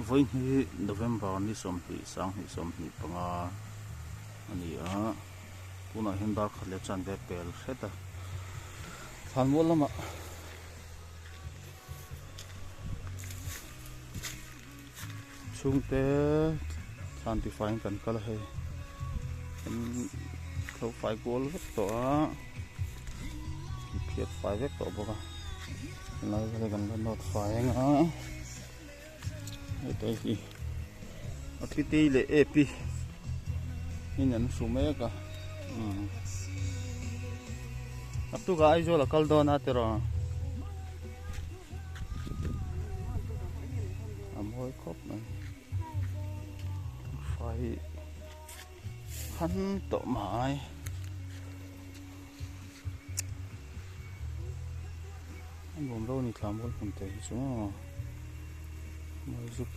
với hi November ni som hi sang hi som hi panga ani a puna hin dar khle chan ve pel kheta than mo lama chung te than ti fain kan kala he thâu fai gol vek to a phiat fai vek to boka lai cái gần gần nốt fai nga đây hi athi ti le epi in an sume ka tu ga ai zo la kal do na tero amoi khop man fai han to mai anh bom đâu nít làm bol không thấy số mà zux